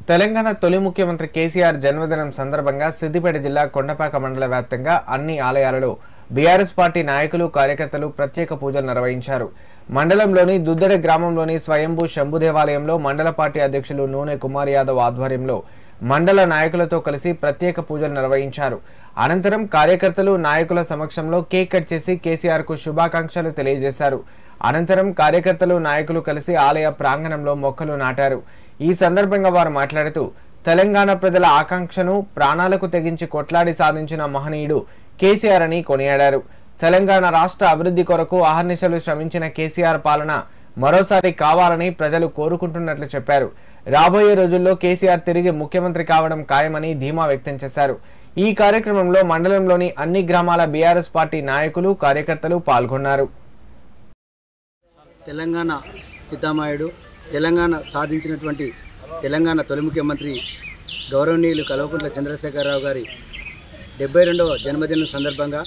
తెలంగాణ తొలి ముఖ్యమంత్రి కేసీఆర్ జన్మదినం సందర్భంగా సిద్దిపేట జిల్లా కొండపాక మండల వ్యాప్తంగా అన్ని ఆలయాలలో బీఆర్ఎస్ పార్టీ నాయకులు కార్యకర్తలు ప్రత్యేక పూజలు నిర్వహించారు. మండలంలోని దుద్దెడ గ్రామంలోని స్వయంభూ శంభు దేవాలయంలో మండల పార్టీ అధ్యక్షులు నూనె కుమార్ యాదవ్ ఆధ్వర్యంలో మండల నాయకులతో కలిసి ప్రత్యేక పూజలు నిర్వహించారు. అనంతరం కార్యకర్తలు నాయకుల సమక్షంలో కేక్ కట్ చేసి కేసీఆర్ కు శుభాకాంక్షలు తెలియజేశారు. అనంతరం కార్యకర్తలు నాయకులు కలిసి ఆలయ ప్రాంగణంలో మొక్కలు నాటారు. ఈ సందర్భంగా వారు మాట్లాడుతూ తెలంగాణ ప్రజల ఆకాంక్షను ప్రాణాలకు తెగించి కొట్లాడి సాధించిన మహనీయుడు కేసీఆర్ అని కొనియాడారు. తెలంగాణ రాష్ట్ర అభివృద్ధి కొరకు అహర్నిశలు శ్రమించిన కేసీఆర్ పాలన మరోసారి కావాలని ప్రజలు కోరుకుంటున్నట్లు చెప్పారు. రాబోయే రోజుల్లో కేసీఆర్ తిరిగి ముఖ్యమంత్రి కావడం ఖాయమని ధీమా వ్యక్తం చేశారు. ఈ కార్యక్రమంలో మండలంలోని అన్ని గ్రామాల బీఆర్ఎస్ పార్టీ నాయకులు కార్యకర్తలు పాల్గొన్నారు. తెలంగాణ పితామహుడు తెలంగాణ సాధించినటువంటి తెలంగాణ తొలి ముఖ్యమంత్రి గౌరవనీయులు కల్వకుంట్ల చంద్రశేఖరరావు గారి 72వ జన్మదినం సందర్భంగా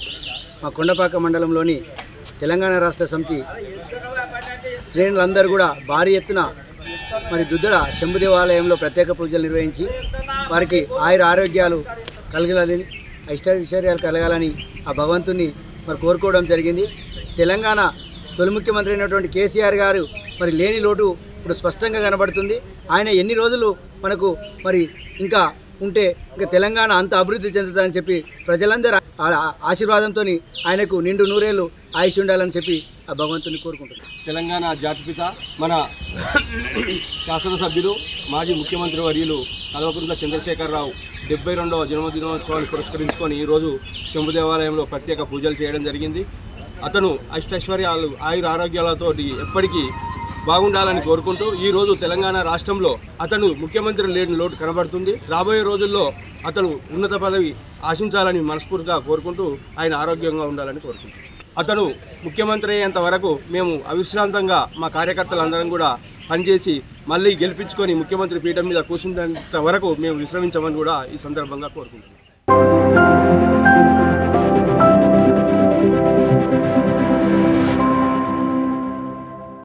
మా కొండపాక మండలంలోని తెలంగాణ రాష్ట్ర సమితి శ్రేణులందరూ కూడా భారీ ఎత్తున మరి దుద్దెడ శంభు దేవాలయంలో ప్రత్యేక పూజలు నిర్వహించి వారికి ఆయుర ఆరోగ్యాలు కలగాలని ఐశ్వర్యాలు కలగాలని ఆ భగవంతుని మరి కోరుకోవడం జరిగింది. తెలంగాణ తొలి ముఖ్యమంత్రి అయినటువంటి కేసీఆర్ గారు మరి లేని లోటు ఇప్పుడు స్పష్టంగా కనబడుతుంది. ఆయన ఎన్ని రోజులు మనకు మరి ఇంకా ఉంటే ఇంకా తెలంగాణ అంత అభివృద్ధి చెందుతుందని చెప్పి ప్రజలందరూ ఆశీర్వాదంతో ఆయనకు నిండు నూరేళ్ళు ఆయుష్ ఉండాలని చెప్పి ఆ భగవంతుని కోరుకుంటున్నాం. తెలంగాణ జాతిపిత మన శాసనసభ్యులు మాజీ ముఖ్యమంత్రి వర్యులు కల్వకుంట్ల చంద్రశేఖరరావు 72వ జన్మదినోత్సవాన్ని పురస్కరించుకొని ఈరోజు శంభు దేవాలయంలో ప్రత్యేక పూజలు చేయడం జరిగింది. అతను అష్టైశ్వర్యాలు ఆయుర ఆరోగ్యాలతో ఎప్పటికీ బాగుండాలని కోరుకుంటూ ఈరోజు తెలంగాణ రాష్ట్రంలో అతను ముఖ్యమంత్రి లేని లోటు కనబడుతుంది. రాబోయే రోజుల్లో అతను ఉన్నత పదవి ఆశించాలని మనస్ఫూర్తిగా కోరుకుంటూ ఆయన ఆరోగ్యంగా ఉండాలని కోరుకుంటున్నాం. అతను ముఖ్యమంత్రి అయ్యేంత వరకు మేము అవిశ్రాంతంగా మా కార్యకర్తలందరం కూడా పనిచేసి మళ్ళీ గెలిపించుకొని ముఖ్యమంత్రి పీఠం మీద కూర్చున్నంత వరకు మేము విశ్రమించమని కూడా ఈ సందర్భంగా కోరుకుంటున్నాం.